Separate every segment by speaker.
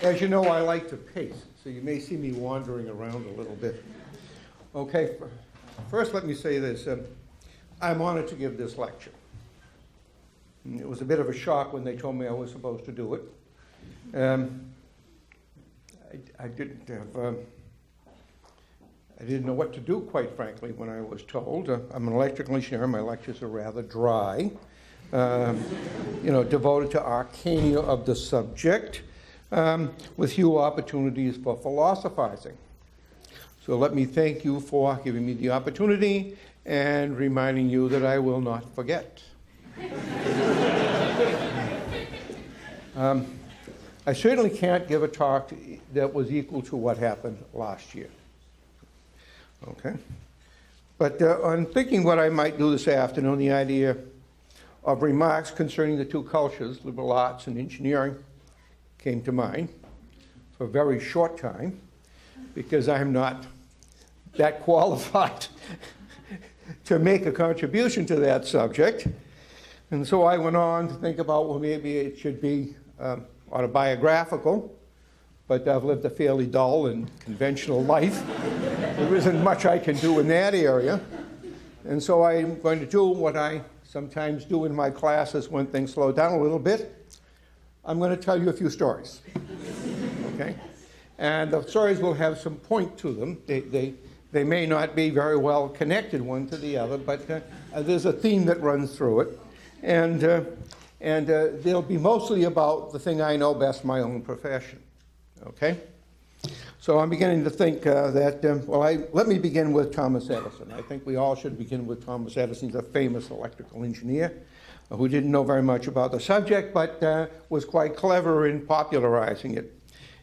Speaker 1: As you know, I like to pace, so you may see me wandering around a little bit. Okay, first let me say this. I'm honored to give this lecture. It was a bit of a shock when they told me I was supposed to do it. I didn't know what to do, quite frankly, when I was told. I'm an electrical engineer. My lectures are rather dry, devoted to arcana of the subject, with few opportunities for philosophizing. So let me thank you for giving me the opportunity and reminding you that I will not forget. I certainly can't give a talk that was equal to what happened last year. Okay? But on thinking what I might do this afternoon, the idea of remarks concerning the two cultures, liberal arts and engineering, came to mind for a very short time, because I'm not that qualified to make a contribution to that subject. And so I went on to think about, well, maybe it should be autobiographical, but I've lived a fairly dull and conventional life. There isn't much I can do in that area. And so I'm going to do what I sometimes do in my classes when things slow down a little bit. I'm going to tell you a few stories. Okay? And the stories will have some point to them. They may not be very well connected one to the other, but there's a theme that runs through it. And they'll be mostly about the thing I know best, my own profession. Okay? So I'm beginning to think let me begin with Thomas Edison. I think we all should begin with Thomas Edison. He's a famous electrical engineer who didn't know very much about the subject, but was quite clever in popularizing it.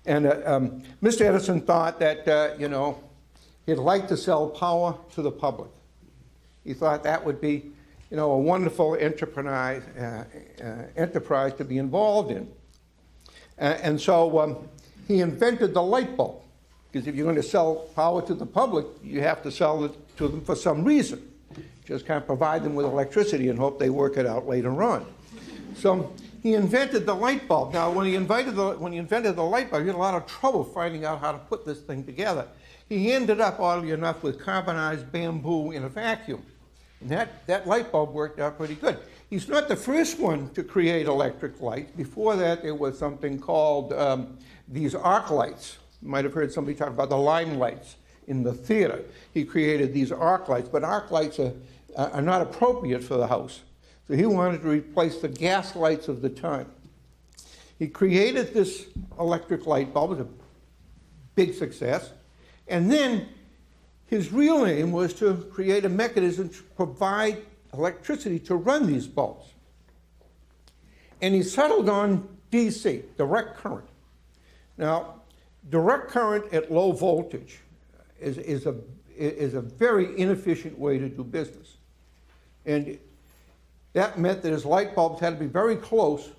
Speaker 1: And Mr. Edison thought that, he'd like to sell power to the public. He thought that would be, a wonderful enterprise to be involved in. And so he invented the light bulb, because if you're going to sell power to the public, you have to sell it to them for some reason. Just can't provide them with electricity and hope they work it out later on. So he invented the light bulb. Now, when he invented the light bulb, he had a lot of trouble finding out how to put this thing together. He ended up, oddly enough, with carbonized bamboo in a vacuum. And that light bulb worked out pretty good. He's not the first one to create electric lights. Before that, there was something called these arc lights. You might have heard somebody talk about the lime lights in the theater. He created these arc lights, but arc lights are not appropriate for the house. So he wanted to replace the gas lights of the time. He created this electric light bulb. It was a big success. And then his real aim was to create a mechanism to provide electricity to run these bulbs. And he settled on DC, direct current. Now, direct current at low voltage is a very inefficient way to do business. And that meant that his light bulbs had to be very close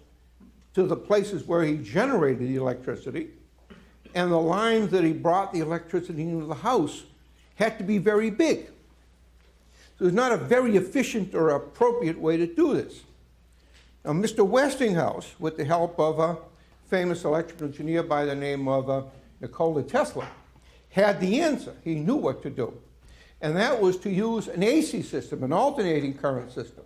Speaker 1: to the places where he generated the electricity, and the lines that he brought the electricity into the house had to be very big. So it's not a very efficient or appropriate way to do this. Now, Mr. Westinghouse, with the help of a famous electrical engineer by the name of Nikola Tesla, had the answer. He knew what to do. And that was to use an AC system, an alternating current system.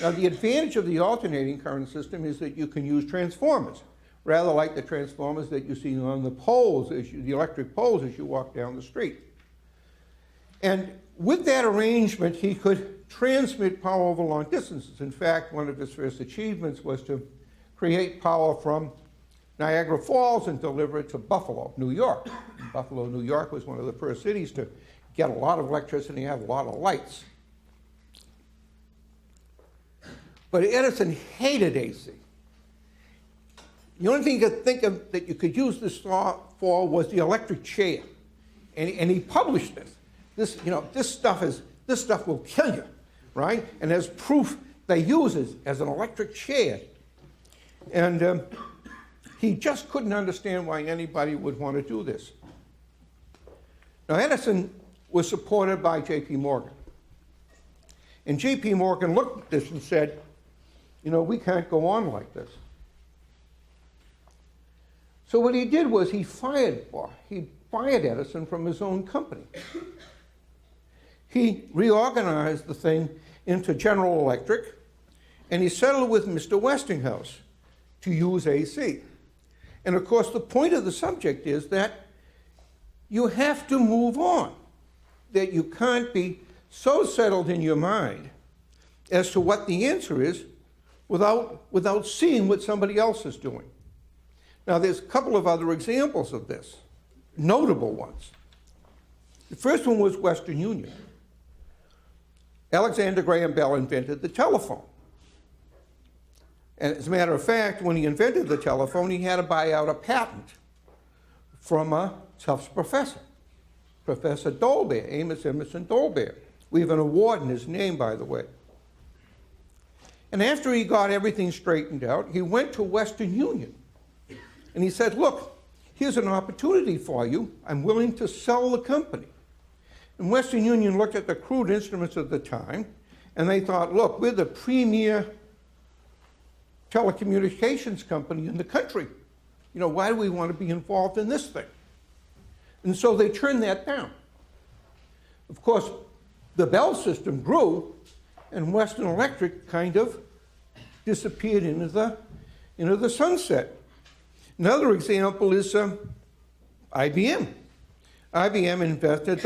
Speaker 1: Now, the advantage of the alternating current system is that you can use transformers, rather like the transformers that you see on the poles, the electric poles as you walk down the street. And with that arrangement, he could transmit power over long distances. In fact, one of his first achievements was to create power from Niagara Falls and deliver it to Buffalo, New York. And Buffalo, New York was one of the first cities to get a lot of electricity and have a lot of lights. But Edison hated AC. The only thing you could think of that you could use this for was the electric chair. And he published this. This stuff will kill you, right? And as proof, they use it as an electric chair. And he just couldn't understand why anybody would want to do this. Now, Edison was supported by J.P. Morgan. And J.P. Morgan looked at this and said, we can't go on like this. So what he did was he fired Edison from his own company. He reorganized the thing into General Electric, and he settled with Mr. Westinghouse to use AC. And of course, the point of the subject is that you have to move on, that you can't be so settled in your mind as to what the answer is without seeing what somebody else is doing. Now, there's a couple of other examples of this, notable ones. The first one was Western Union. Alexander Graham Bell invented the telephone. And as a matter of fact, when he invented the telephone, he had to buy out a patent from a Tufts professor, Professor Dolbear, Amos Emerson Dolbear. We have an award in his name, by the way. And after he got everything straightened out, he went to Western Union. And he said, look, here's an opportunity for you. I'm willing to sell the company. And Western Union looked at the crude instruments of the time, and they thought, look, we're the premier telecommunications company in the country. You know, why do we want to be involved in this thing? And so they turned that down. Of course, the Bell system grew, and Western Electric kind of disappeared into the sunset. Another example is IBM. IBM invented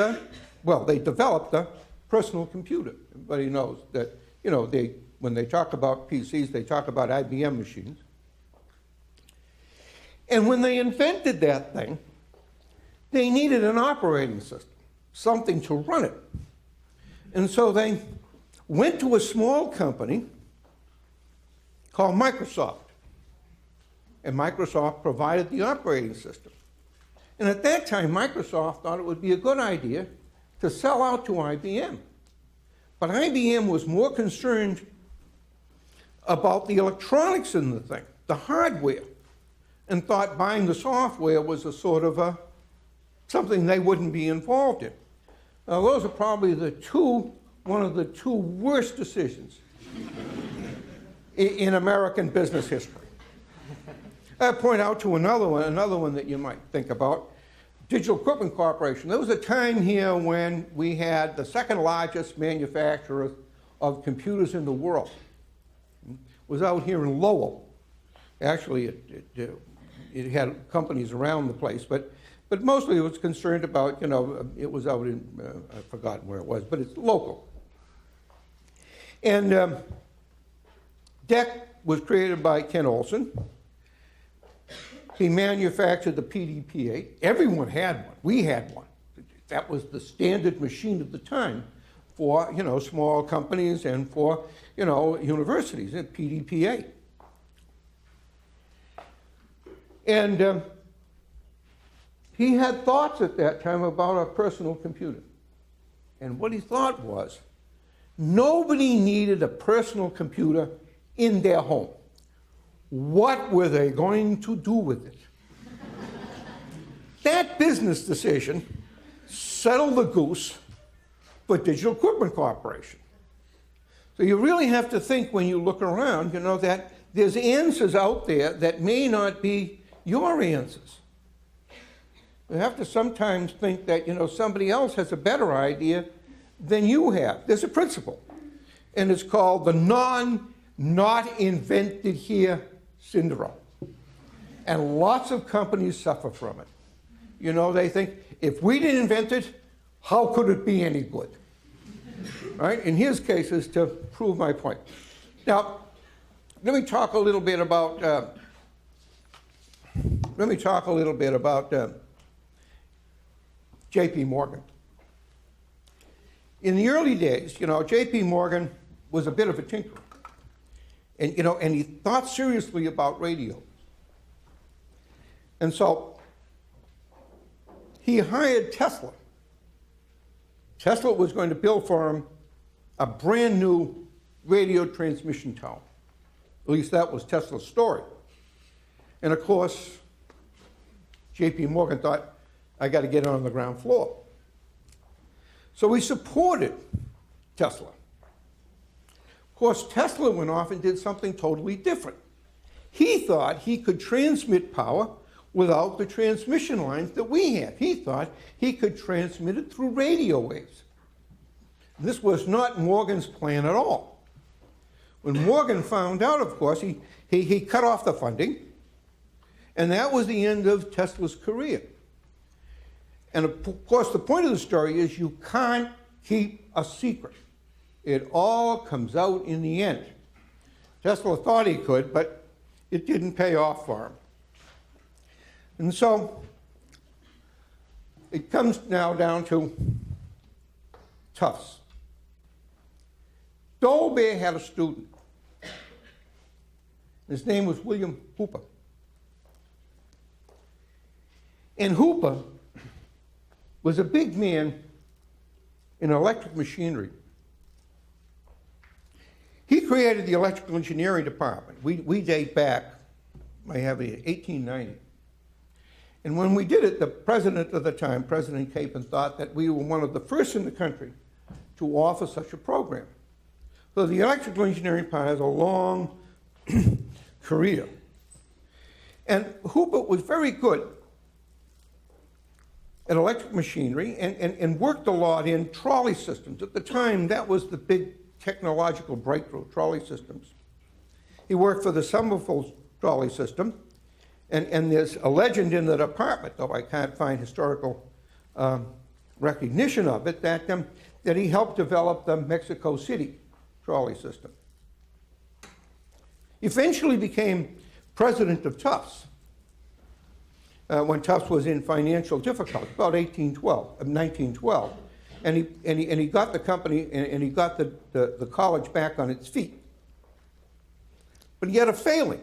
Speaker 1: they developed the personal computer. Everybody knows that, you know, when they talk about PCs, they talk about IBM machines. And when they invented that thing, they needed an operating system, something to run it. And so they went to a small company called Microsoft. And Microsoft provided the operating system. And at that time, Microsoft thought it would be a good idea to sell out to IBM. But IBM was more concerned about the electronics in the thing, the hardware, and thought buying the software was a sort of something they wouldn't be involved in. Now, those are probably one of the two worst decisions in American business history. I point out to another one that you might think about, Digital Equipment Corporation. There was a time here when we had the second largest manufacturer of computers in the world. It was out here in Lowell. Actually, it had companies around the place, but mostly it was concerned about, you know, it was out in, I've forgotten where it was, but it's local. And DEC was created by Ken Olsen. He manufactured the PDP-8. Everyone had one. We had one. That was the standard machine at the time for, you know, small companies and for, you know, universities, PDP-8. And he had thoughts at that time about a personal computer. And what he thought was, nobody needed a personal computer in their home. What were they going to do with it? That business decision settled the goose for Digital Equipment Corporation. So you really have to think when you look around, you know, that there's answers out there that may not be your answers. You have to sometimes think that, you know, somebody else has a better idea than you have. There's a principle, and it's called the not invented here syndrome. And lots of companies suffer from it. You know, they think, if we didn't invent it, how could it be any good? Right? In his case, is to prove my point. Now, let me talk a little bit about J.P. Morgan. In the early days, you know, J.P. Morgan was a bit of a tinkerer. And, you know, and he thought seriously about radio. And so he hired Tesla. Tesla was going to build for him a brand new radio transmission tower. At least that was Tesla's story. And of course, J.P. Morgan thought, I got to get on the ground floor. So he supported Tesla. Of course, Tesla went off and did something totally different. He thought he could transmit power without the transmission lines that we had. He thought he could transmit it through radio waves. This was not Morgan's plan at all. When Morgan found out, of course, he cut off the funding, and that was the end of Tesla's career. And of course, the point of the story is you can't keep a secret. It all comes out in the end. Tesla thought he could, but it didn't pay off for him. And so it comes now down to Tufts. Dolbear had a student. His name was William Hooper. And Hooper was a big man in electric machinery. He created the electrical engineering department. We date back, I have it, 1890. And when we did it, the president of the time, President Capon, thought that we were one of the first in the country to offer such a program. So the electrical engineering part has a long career. And Hooper was very good at electric machinery and worked a lot in trolley systems. At the time, that was the big technological breakthrough, trolley systems. He worked for the Somerville trolley system, and there's a legend in the department, though I can't find historical recognition of it, that he helped develop the Mexico City trolley system. He eventually became president of Tufts when Tufts was in financial difficulty, about 1912. And he got the company, and he got the college back on its feet. But he had a failing.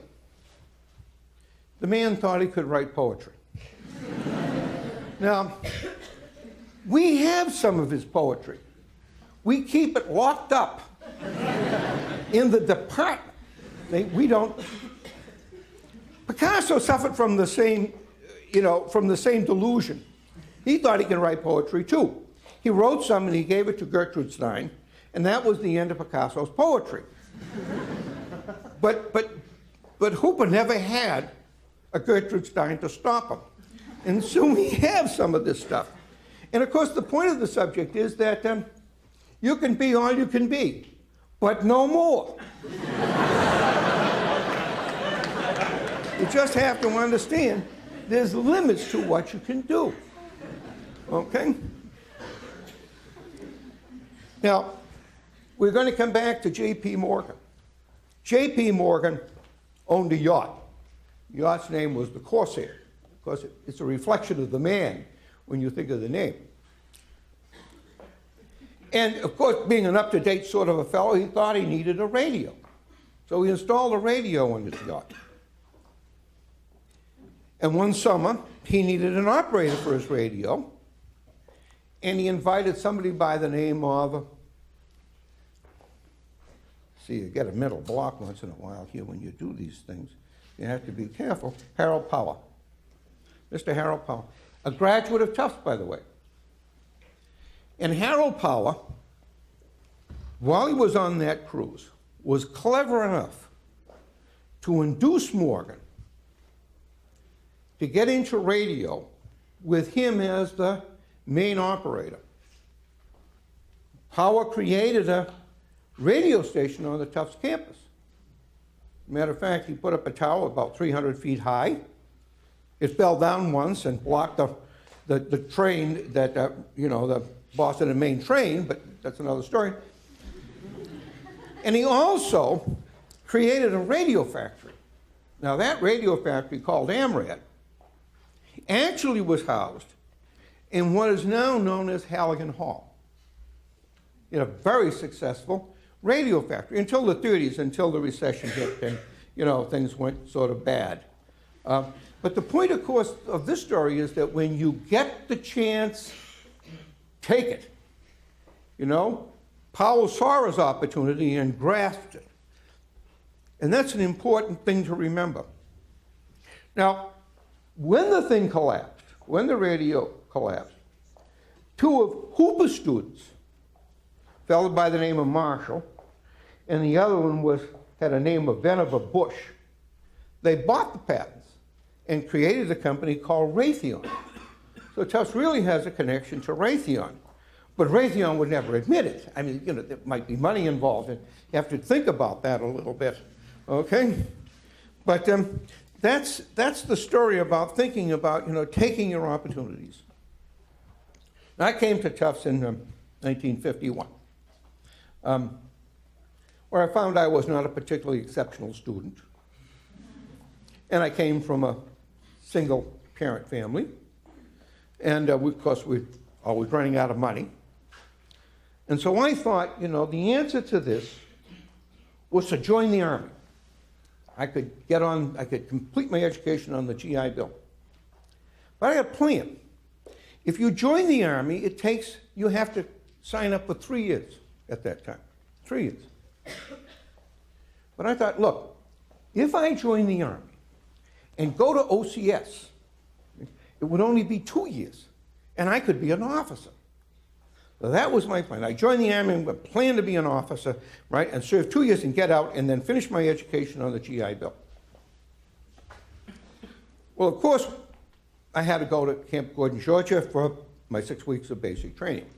Speaker 1: The man thought he could write poetry. Now, we have some of his poetry. We keep it locked up in the department. We don't. Picasso suffered from the same, delusion. He thought he could write poetry too. He wrote some and he gave it to Gertrude Stein, and that was the end of Picasso's poetry. But Hooper never had a Gertrude Stein to stop him. And so we have some of this stuff. And of course, the point of the subject is that you can be all you can be, but no more. You just have to understand there's limits to what you can do. Okay? Now, we're going to come back to J.P. Morgan. J.P. Morgan owned a yacht. The yacht's name was the Corsair, because it's a reflection of the man when you think of the name. And of course, being an up-to-date sort of a fellow, he thought he needed a radio. So he installed a radio on his yacht. And one summer, he needed an operator for his radio, and he invited somebody by the name of, see, you get a mental block once in a while here when you do these things. You have to be careful. Harold Power. Mr. Harold Power. A graduate of Tufts, by the way. And Harold Power, while he was on that cruise, was clever enough to induce Morgan to get into radio with him as the main operator. Power created a radio station on the Tufts campus. Matter of fact, he put up a tower about 300 feet high. It fell down once and blocked the train that, the Boston and Maine train, but that's another story. And he also created a radio factory. Now that radio factory, called AMRAD, actually was housed in what is now known as Halligan Hall, in a very successful radio factory until the 30s, until the recession hit and things went sort of bad. But the point, of course, of this story is that when you get the chance, take it. Powell saw his opportunity and grasped it. And that's an important thing to remember. Now, when the thing collapsed, when the radio collapsed, two of Hooper's students, a fellow by the name of Marshall, and the other one had a name of Vannevar Bush. They bought the patents and created a company called Raytheon. So Tufts really has a connection to Raytheon. But Raytheon would never admit it. I mean, there might be money involved, and you have to think about that a little bit, okay? But that's the story about thinking about, taking your opportunities. I came to Tufts in 1951, where I found I was not a particularly exceptional student. And I came from a single-parent family. And of course, we're always running out of money. And so I thought, the answer to this was to join the Army. I could complete my education on the GI Bill. But I had a plan. If you join the Army, you have to sign up for 3 years at that time. 3 years. But I thought, look, if I join the Army and go to OCS, it would only be 2 years, and I could be an officer. So that was my plan. I joined the Army and planned to be an officer, right, and serve 2 years and get out and then finish my education on the GI Bill. Well, of course, I had to go to Camp Gordon, Georgia for my 6 weeks of basic training.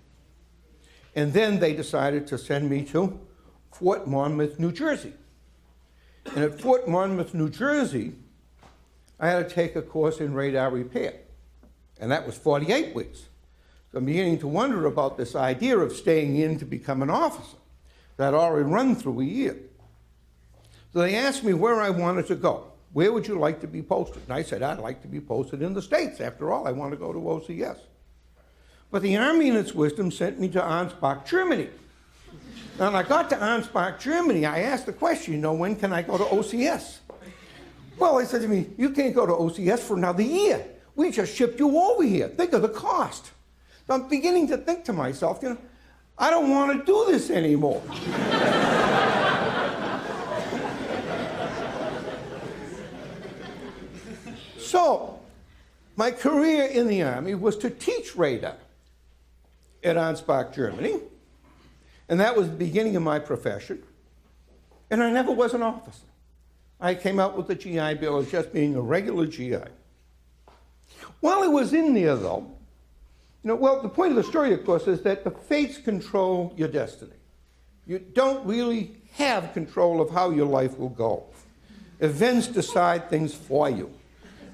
Speaker 1: And then they decided to send me to Fort Monmouth, New Jersey. And at Fort Monmouth, New Jersey, I had to take a course in radar repair. And that was 48 weeks. So I'm beginning to wonder about this idea of staying in to become an officer that I'd already run through a year. So they asked me where I wanted to go. Where would you like to be posted? And I said, I'd like to be posted in the States. After all, I want to go to OCS. But the Army, in its wisdom, sent me to Ansbach, Germany. And when I got to Ansbach, Germany, I asked the question, when can I go to OCS? Well, they said to me, you can't go to OCS for another year. We just shipped you over here. Think of the cost. So I'm beginning to think to myself, I don't want to do this anymore. So my career in the Army was to teach radar at Ansbach, Germany. And that was the beginning of my profession. And I never was an officer. I came out with the GI Bill as just being a regular GI. While I was in there, though, the point of the story, of course, is that the fates control your destiny. You don't really have control of how your life will go. Events decide things for you,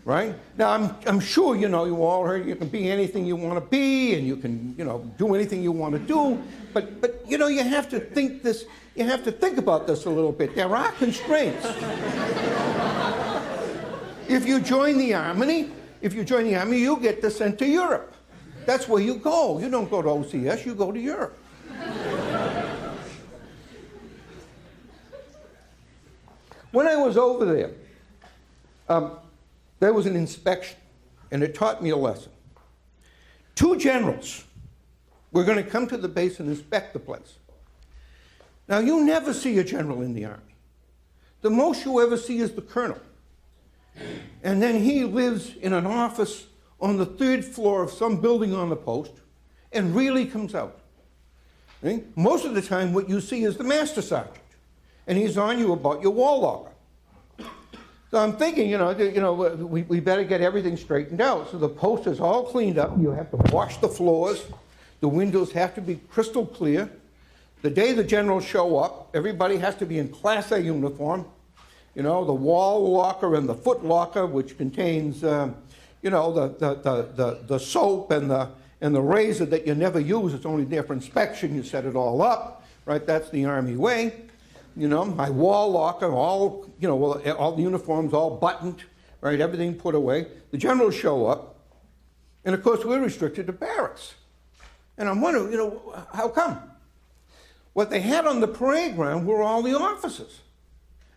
Speaker 1: right? Now, I'm sure, you all heard you can be anything you want to be, and you can, do anything you want to do, but you have to think this, you have to think about this a little bit. There are constraints. If you join the Army, you get sent to Europe. That's where you go. You don't go to OCS, you go to Europe. When I was over there was an inspection, and it taught me a lesson. 2 generals were going to come to the base and inspect the place. Now, you never see a general in the Army. The most you ever see is the colonel. And then he lives in an office on the 3rd floor of some building on the post and really comes out. Okay? Most of the time, what you see is the master sergeant, and he's on you about your wall locker. So I'm thinking, we better get everything straightened out. So the post is all cleaned up. You have to wash the floors. The windows have to be crystal clear. The day the generals show up, everybody has to be in Class A uniform. The wall locker and the foot locker, which contains, the soap and the razor that you never use. It's only there for inspection. You set it all up, right? That's the Army way. My wall locker, all the uniforms all buttoned, right? Everything put away. The generals show up, and of course we're restricted to barracks. And I'm wondering, how come? What they had on the parade ground were all the officers.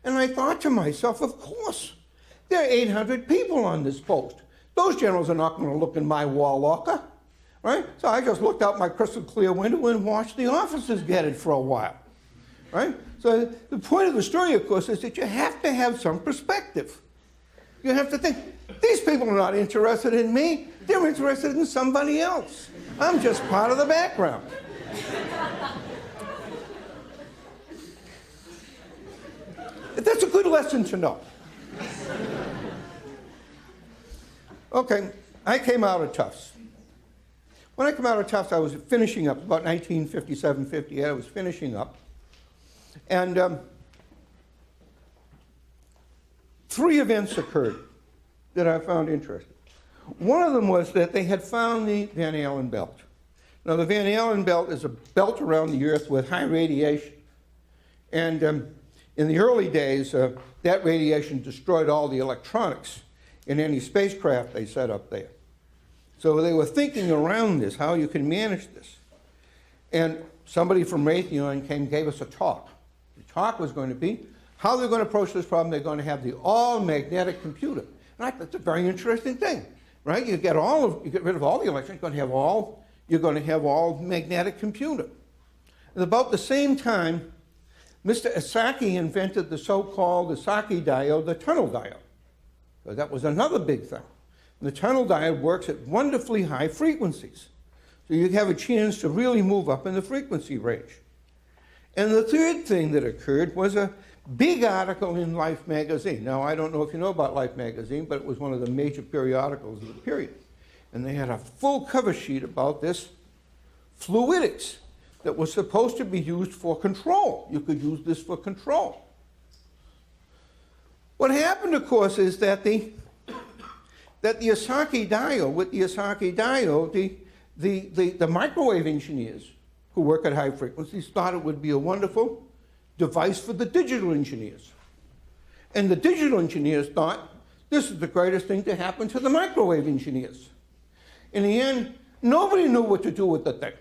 Speaker 1: And I thought to myself, of course, there are 800 people on this post. Those generals are not going to look in my wall locker, right? So I just looked out my crystal clear window and watched the officers get it for a while, right? So the point of the story, of course, is that you have to have some perspective. You have to think, these people are not interested in me. They're interested in somebody else. I'm just part of the background. That's a good lesson to know. Okay, I came out of Tufts. When I came out of Tufts, I was finishing up, about 1957, 58, I was finishing up. And 3 events occurred that I found interesting. One of them was that they had found the Van Allen belt. Now, the Van Allen belt is a belt around the Earth with high radiation. And in the early days, that radiation destroyed all the electronics in any spacecraft they set up there. So they were thinking around this, how you can manage this. And somebody from Raytheon came and gave us a talk. The talk was going to be how they're going to approach this problem. They're going to have the all-magnetic computer. And I thought that's a very interesting thing, right? You get rid of all the electrons, you're going to have all magnetic computer. At about the same time, Mr. Esaki invented the so-called Esaki diode, the tunnel diode. So that was another big thing. And the tunnel diode works at wonderfully high frequencies. So you have a chance to really move up in the frequency range. And the third thing that occurred was a big article in Life magazine. Now, I don't know if you know about Life magazine, but it was one of the major periodicals of the period. And they had a full cover sheet about this fluidics that was supposed to be used for control. You could use this for control. What happened, of course, is that the Esaki diode, with the Esaki diode, the microwave engineers who work at high frequencies thought it would be a wonderful device for the digital engineers. And the digital engineers thought this is the greatest thing to happen to the microwave engineers. In the end, nobody knew what to do with the thing.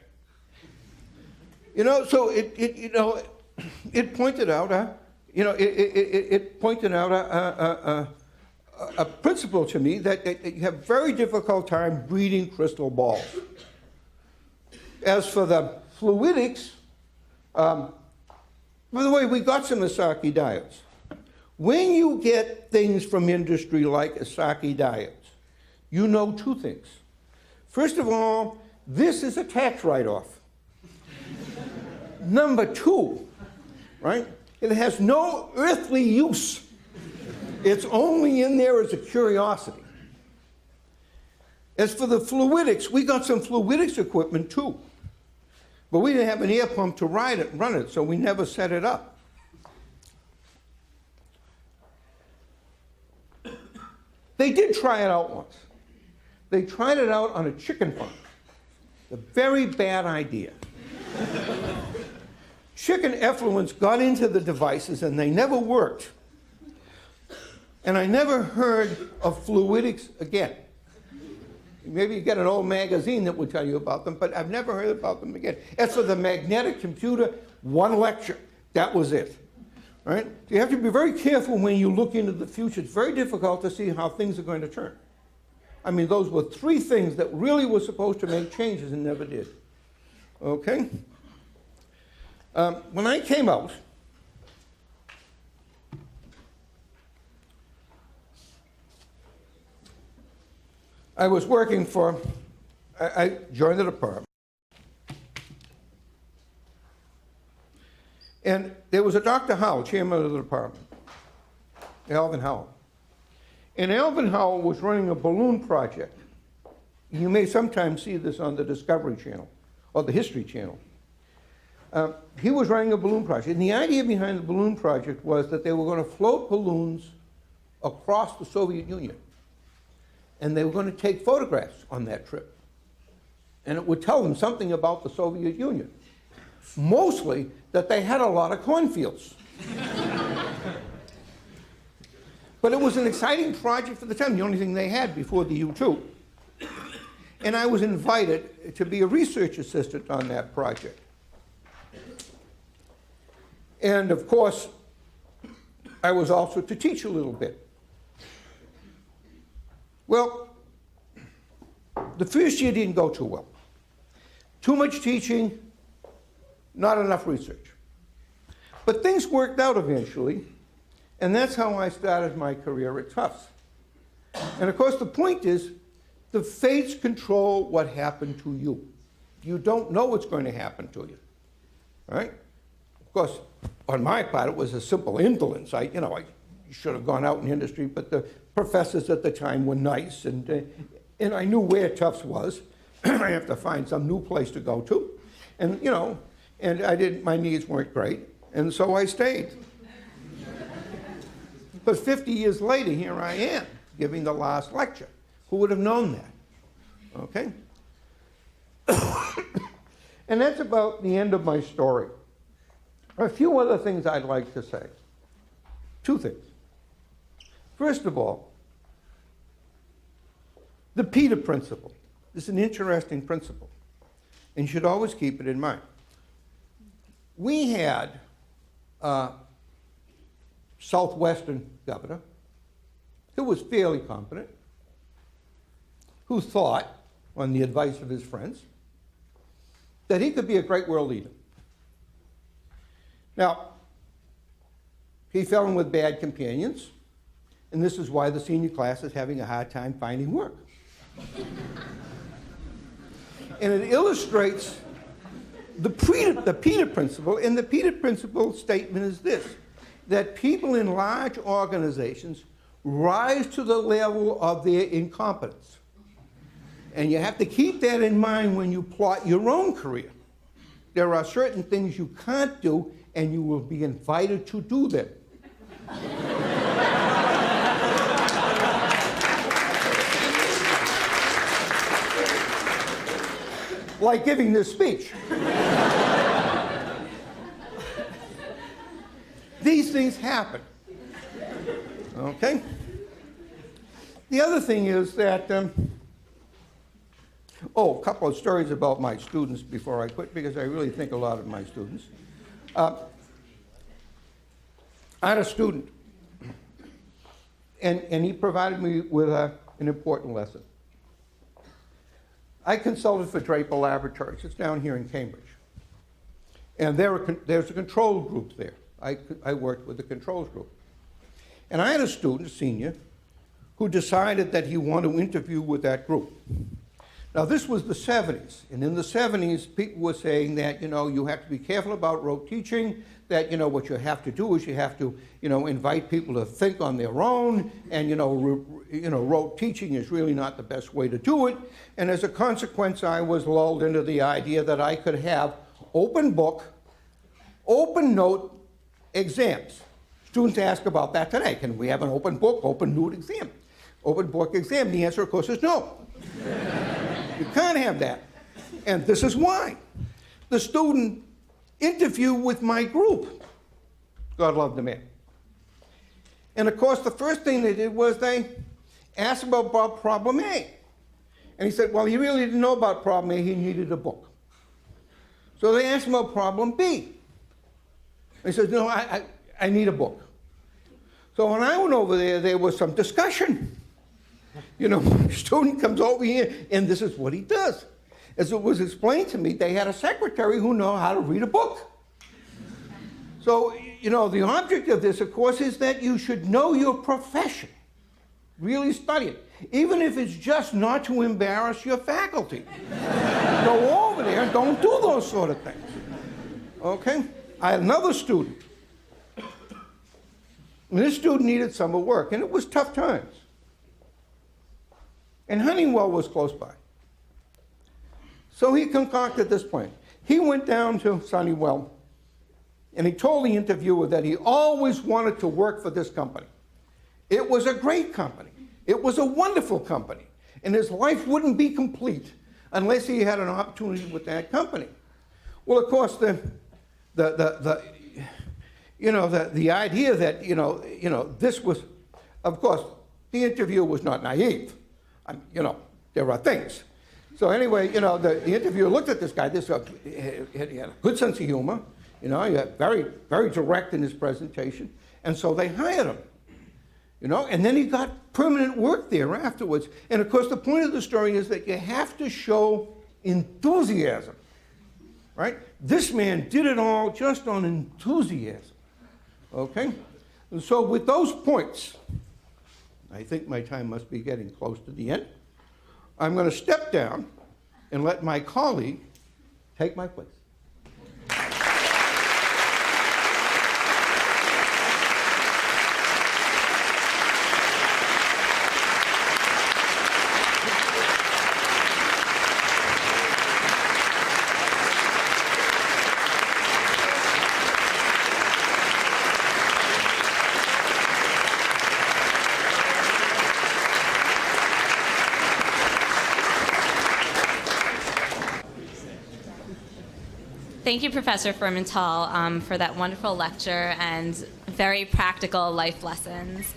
Speaker 1: You know, so it pointed out a principle to me that you have a very difficult time reading crystal balls. As for the fluidics, by the way, we got some Esaki diodes. When you get things from industry like Esaki diodes, you know 2 things. First of all, this is a tax write-off. Number 2, right? It has no earthly use. It's only in there as a curiosity. As for the fluidics, we got some fluidics equipment too. But we didn't have an air pump to run it, so we never set it up. They did try it out once. They tried it out on a chicken farm. A very bad idea. Chicken effluents got into the devices and they never worked. And I never heard of fluidics again. Maybe you get an old magazine that will tell you about them, but I've never heard about them again. As for the magnetic computer, 1 lecture. That was it. Right? So you have to be very careful when you look into the future. It's very difficult to see how things are going to turn. I mean, those were 3 things that really were supposed to make changes and never did. Okay? When I came out, I was working for, I joined the department. And there was a Dr. Howell, chairman of the department, Alvin Howell. And Alvin Howell was running a balloon project. You may sometimes see this on the Discovery Channel, or the History Channel. He was running a balloon project. And the idea behind the balloon project was that they were going to float balloons across the Soviet Union. And they were going to take photographs on that trip. And it would tell them something about the Soviet Union. Mostly that they had a lot of cornfields. But it was an exciting project for the time, the only thing they had before the U-2. And I was invited to be a research assistant on that project. And of course, I was also to teach a little bit. Well, the first year didn't go too well. Too much teaching, not enough research. But things worked out eventually, and that's how I started my career at Tufts. And of course, the point is, the fates control what happened to you. You don't know what's going to happen to you, right? Of course, on my part, it was a simple indolence. I should have gone out in industry, but the professors at the time were nice, and I knew where Tufts was. I have to find some new place to go to, and my needs weren't great, and so I stayed. But 50 years later, here I am, giving the last lecture. Who would have known that? Okay? And that's about the end of my story. A few other things I'd like to say. Two things. First of all, the Peter principle is an interesting principle, and you should always keep it in mind. We had a Southwestern governor who was fairly competent, who thought, on the advice of his friends, that he could be a great world leader. Now, he fell in with bad companions, and this is why the senior class is having a hard time finding work. And it illustrates the Peter principle, and the Peter principle statement is this, that people in large organizations rise to the level of their incompetence. And you have to keep that in mind when you plot your own career. There are certain things you can't do, and you will be invited to do them. Like giving this speech. These things happen. Okay? The other thing is that, a couple of stories about my students before I quit, because I really think a lot of my students. I had a student, and he provided me with an important lesson. I consulted for Draper Laboratories. It's down here in Cambridge. And there's a control group there. I worked with the controls group. And I had a student, a senior, who decided that he wanted to interview with that group. Now, this was the 70s. And in the 70s, people were saying that, you have to be careful about rote teaching, that, what you have to do is you have to, invite people to think on their own, and, rote teaching is really not the best way to do it. And as a consequence, I was lulled into the idea that I could have open book, open note exams. Students ask about that today. Can we have an open book, open note exam? Open book exam, the answer, of course, is no. You can't have that. And this is why. The student interviewed with my group. God love the man. And of course, the first thing they did was they asked about problem A. And he said, well, he really didn't know about problem A, he needed a book. So they asked him about problem B. And he said, no, I need a book. So when I went over there was some discussion. A student comes over here, and this is what he does. As it was explained to me, they had a secretary who knew how to read a book. So, the object of this, of course, is that you should know your profession. Really study it. Even if it's just not to embarrass your faculty. Go over there and don't do those sort of things. Okay? I had another student. And this student needed summer work, and it was tough times. And Huntingwell was close by. So he concocted this plan. He went down to Sunnywell, and he told the interviewer that he always wanted to work for this company. It was a great company. It was a wonderful company. And his life wouldn't be complete unless he had an opportunity with that company. Well, of course, the idea that, this was, of course, the interviewer was not naive. There are things. So anyway, the interviewer looked at this guy. He had a good sense of humor. He had very, very direct in his presentation. And so they hired him. And then he got permanent work there afterwards. And of course, the point of the story is that you have to show enthusiasm, right? This man did it all just on enthusiasm, okay? And so with those points, I think my time must be getting close to the end. I'm going to step down and let my colleague take my place.
Speaker 2: Thank you, Professor Fermental, for that wonderful lecture and very practical life lessons.